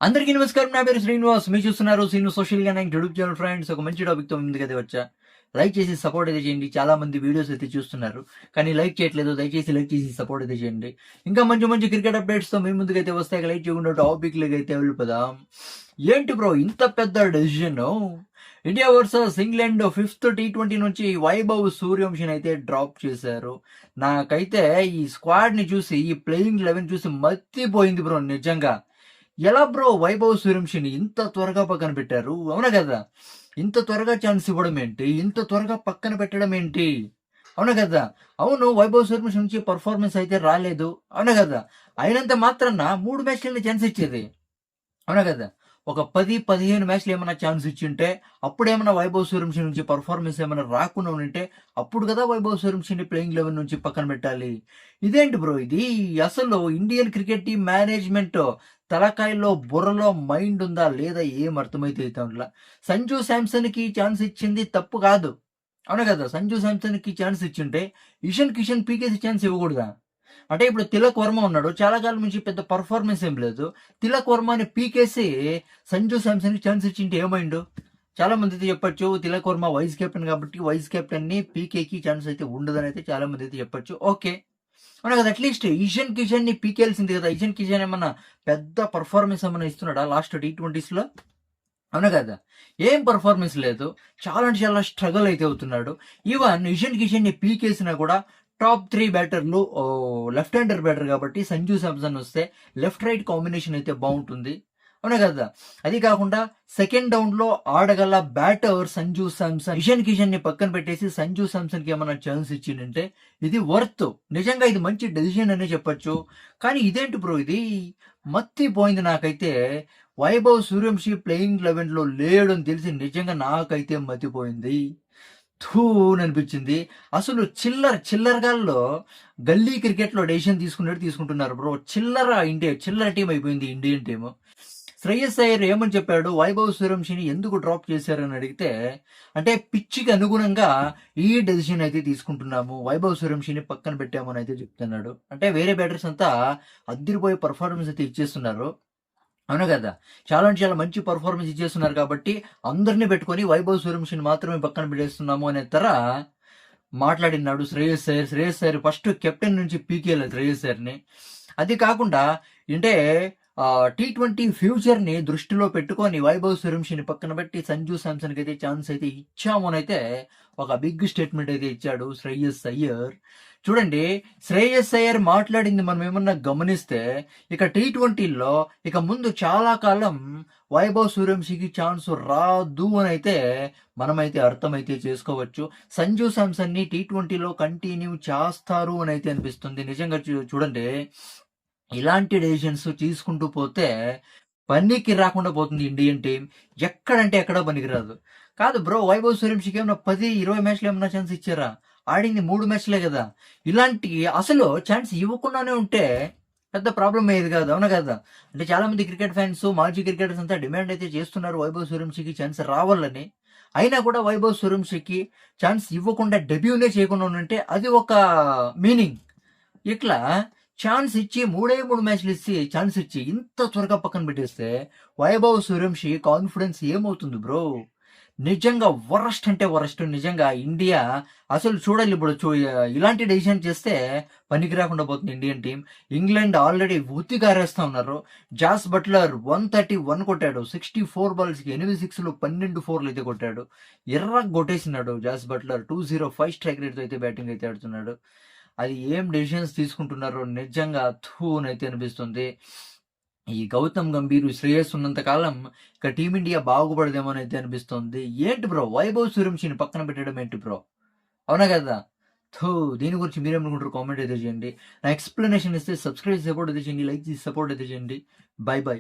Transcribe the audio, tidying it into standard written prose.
అందరికీ నమస్కారం. నా పేరు శ్రీనివాస్. మీరు చూస్తున్నారు శ్రీను సోషల్ గా యూట్యూబ్ ఛానల్. ఫ్రెండ్స్, ఒక మంచి టాపిక్ తో ముందుకైతే వచ్చా. లైక్ చేసి సపోర్ట్ అయితే చేయండి. చాలా మంది వీడియోస్ అయితే చూస్తున్నారు కానీ లైక్ చేయట్లేదు. దయచేసి లైక్ చేసి సపోర్ట్ అయితే చేయండి. ఇంకా మంచి మంచి క్రికెట్ అప్డేట్స్ తో మీ ముందుకైతే వస్తాయి. లైక్ చేయకుండా టాపిక్ అయితే వెళ్ళిపోదాం. ఏంటి బ్రో ఇంత పెద్ద decision? India versus England fifth T20 నుంచి వైభవ్ సూర్యవంశిని అయితే డ్రాప్ చేశారు. నాకైతే ఈ స్క్వాడ్ ని చూసి, ఈ ప్లేయింగ్ 11 చూసి మత్తిపోయింది బ్రో నిజంగా. ఎలా బ్రో వైభవ్ సూర్యవంశిని ఇంత త్వరగా పక్కన పెట్టారు? అవునా కదా? ఇంత త్వరగా ఛాన్స్ ఇవ్వడం ఏంటి? ఇంత త్వరగా పక్కన పెట్టడం ఏంటి? అవునా కదా? అవును, వైభవ్ సూర్యవంశి నుంచి పర్ఫార్మెన్స్ అయితే రాలేదు. అవునా కదా? అయినంత మాత్రాన 3 మ్యాచ్‌లనే ఛాన్స్ ఇచ్చేది. అవునా కదా? ఒక 10, 15 మ్యాచ్‌లు ఏమన్నా ఛాన్స్ ఇచ్చుంటే, అప్పుడేమన్నా వైభవ్ సూర్యవంశి నుంచి పర్ఫార్మెన్స్ ఏమన్నా రాకుండా ఉండుంటే, అప్పుడు కదా వైభవ్ సూర్యవంశిని ప్లేయింగ్ 11 నుంచి పక్కన పెట్టాలి. ఇదేంటి బ్రో ఇది? అసలు ఇండియన్ క్రికెట్ టీమ్ మేనేజ్‌మెంట్ తలకాయలో, బుర్రలో మైండ్ ఉందా లేదా ఏం అర్థమైతే అయితంట్ల. సంజు శాంసన్‌కి ఛాన్స్ ఇచ్చింది తప్పు కాదు. అవునా కదా? సంజు శాంసన్‌కి ఛాన్స్ ఇచ్చుంటే, ఇషాన్ కిషన్, పీకేకి ఛాన్స్ ఇవ్వకూడదా? అంటే ఇప్పుడు తిలక్ వర్మ ఉన్నాడు. చాలా కాలం నుంచి పెద్ద పర్ఫార్మెన్స్ ఏం లేదు. తిలక్ వర్మని పీకేసి సంజు శాంసన్‌కి ఛాన్స్ ఇచ్చింటే ఏమైండు? చాలా మంది అయితే చెప్పొచ్చు తిలక్ వర్మ వైస్ కెప్టెన్ కాబట్టి వైస్ కెప్టెన్‌ని పీకేకి ఛాన్స్ అయితే ఉండదని అయితే చాలా మంది అయితే చెప్పొచ్చు. ఓకే. అవునా కదా? అట్‌లీస్ట్ ఇషాన్ కిషన్‌ని పీకేయాల్సింది కదా! ఇషాన్ కిషన్ ఏమన్నా పెద్ద పర్ఫార్మెన్స్ ఏమన్నా ఇస్తున్నాడా లాస్ట్ T20స్‌లో? అవునా కదా? ఏం పర్ఫార్మెన్స్ లేదు. చాలా అంటే చాలా స్ట్రగల్ అయితే అవుతున్నాడు. ఈవెన్ ఇషాన్ కిషన్‌ని పీకేసినా కూడా టాప్ 3 బ్యాటర్‌లు లెఫ్ట్ హ్యాండర్ బ్యాటర్ కాబట్టి సంజు శాంసన్ వస్తే లెఫ్ట్ రైట్ కాంబినేషన్ అయితే బావుంటుంది. అవునా కదా? అది కాకుండా సెకండ్ డౌన్‌లో ఆడగల బ్యాటర్ సంజు శాంసన్. ఇషాన్ కిషన్‌ని పక్కన పెట్టేసి సంజు శాంసన్‌కి ఏమన్నా ఛాన్స్ ఇచ్చిండంటే ఇది వర్త్. నిజంగా ఇది మంచి డెసిషన్ అనే చెప్పొచ్చు. కానీ ఇదేంటి బ్రో ఇది? మత్తిపోయింది నాకైతే. వైభవ్ సూర్యవంశి ప్లేయింగ్ 11లో లేడని తెలిసి నిజంగా నాకైతే మతిపోయింది. థూ అనిపించింది. అసలు చిల్లరగాల్లో గల్లీ క్రికెట్‌లో డెసిషన్ తీసుకున్నట్టు తీసుకుంటున్నారు బ్రో. చిల్లర టీమ్ అయిపోయింది ఇండియన్ టీమ్. శ్రేయస్ అయ్యర్ ఏమని చెప్పాడు? వైభవ్ సూర్యవంశిని ఎందుకు డ్రాప్ చేశారని అడిగితే, అంటే పిచ్‌కి అనుగుణంగా ఈ డెసిషన్ అయితే తీసుకుంటున్నాము. వైభవ్ సూర్యవంశిని పక్కన పెట్టామని అయితే చెప్తున్నాడు. అంటే వేరే బ్యాటర్స్ అంతా అద్దిరిపోయే పర్ఫార్మెన్స్ అయితే ఇచ్చేస్తున్నారు. అవును కదా! చాలా అంటే చాలా మంచి పర్ఫార్మెన్స్ ఇచ్చేస్తున్నారు కాబట్టి, అందరిని పెట్టుకొని వైభవ్ సూర్యవంశిని మాత్రమే పక్కన పెట్టేస్తున్నాము అనే మాట్లాడినాడు శ్రేయస్ అయ్యర్. శ్రేయస్ అయ్యర్ ఫస్ట్ కెప్టెన్ నుంచి పీకేయాలి శ్రేయస్ అయ్యర్‌ని. అది కాకుండా అంటే T20 ఫ్యూచర్‌ని దృష్టిలో పెట్టుకొని వైభవ్ సూర్యవంశిని పక్కన పెట్టి సంజు శాంసన్‌కి అయితే ఛాన్స్ అయితే ఇచ్చాము అనైతే ఒక బిగ్ స్టేట్మెంట్ అయితే ఇచ్చాడు శ్రేయస్ అయ్యర్. చూడండి, శ్రేయస్ అయ్యర్ మాట్లాడింది మనం ఏమన్నా గమనిస్తే, ఇక T20లో ఇక ముందు చాలా కాలం వైభవ్ సూర్యవంశికి ఛాన్స్ రాదు అనైతే మనమైతే అర్థమైతే చేసుకోవచ్చు. సంజు శాంసన్‌ని T20లో కంటిన్యూ చేస్తారు అనైతే అనిపిస్తుంది. నిజంగా చూడండి, ఇలాంటి డెసిషన్స్ తీసుకుంటూ పోతే పనికి రాకుండా పోతుంది ఇండియన్ టీమ్. ఎక్కడంటే ఎక్కడ పనికిరాదు. కాదు బ్రో, వైభవ్ సూర్యవంశికి ఏమన్నా 10, 20 మ్యాచ్‌లు ఏమన్నా ఛాన్స్ ఇచ్చారా? ఆడింది 3 మ్యాచ్‌లే గదా! ఇలాంటి అసలు ఛాన్స్ ఇవ్వకుండానే ఉంటే పెద్ద ప్రాబ్లమ్ అయ్యేది కాదు. అవునా కదా? అంటే చాలా మంది క్రికెట్ ఫ్యాన్స్, మాజీ క్రికెటర్స్ అంతా డిమాండ్ అయితే చేస్తున్నారు వైభవ్ సూర్యవంశికి ఛాన్స్ రావాలని. అయినా కూడా వైభవ్ సూర్యవంశికి ఛాన్స్ ఇవ్వకుండా డెబ్యూనే చేయకుండా ఉండుంటే అది ఒక మీనింగ్. ఇట్లా ఛాన్స్ ఇచ్చి 3 మ్యాచ్‌లు ఇచ్చి ఛాన్స్ ఇచ్చి ఇంత త్వరగా పక్కన పెట్టేస్తే వైభవ్ సూర్యవంశి కాన్ఫిడెన్స్ ఏమవుతుంది బ్రో? నిజంగా వరస్ట్ అంటే వరస్ట్. నిజంగా ఇండియా అసలు చూడాలి ఇప్పుడు ఇలాంటి డెసిషన్ చేస్తే పనికి రాకుండా పోతుంది ఇండియన్ టీమ్. ఇంగ్లాండ్ ఆల్రెడీ ఉతికారేస్తా ఉన్నారు. జాస్ బట్లర్ 131 కొట్టాడు. 64 బాల్స్‌కి 8 సిక్స్‌లు, 12 ఫోర్‌లు అయితే కొట్టాడు. కొట్టేసినాడు జాస్ బట్లర్. 205 స్ట్రైక్ రేట్‌తో అయితే బ్యాటింగ్ అయితే ఆడుతున్నాడు. అది ఏం డెసిషన్స్ తీసుకుంటున్నారో నిజంగా థూ అనిపిస్తుంది. ఈ గౌతమ్ గంభీర్, శ్రేయస్ ఉన్నంత కాలం ఇక టీమిండియా బాగుపడదేమోనైతే అనిపిస్తుంది. ఏంటి బ్రో వైభవ్ సూర్యవంశిని పక్కన పెట్టడం ఏంటి బ్రో? అవునా కదా? థూ దీని గురించి మీరేమనుకుంటారు? కామెంట్ అయితే చేయండి. నా ఎక్స్‌ప్లనేషన్ ఇస్తే సబ్స్క్రైబ్ సపోర్ట్ అయితే చేయండి. లైక్ చేసి సపోర్ట్ అయితే చేయండి. By by.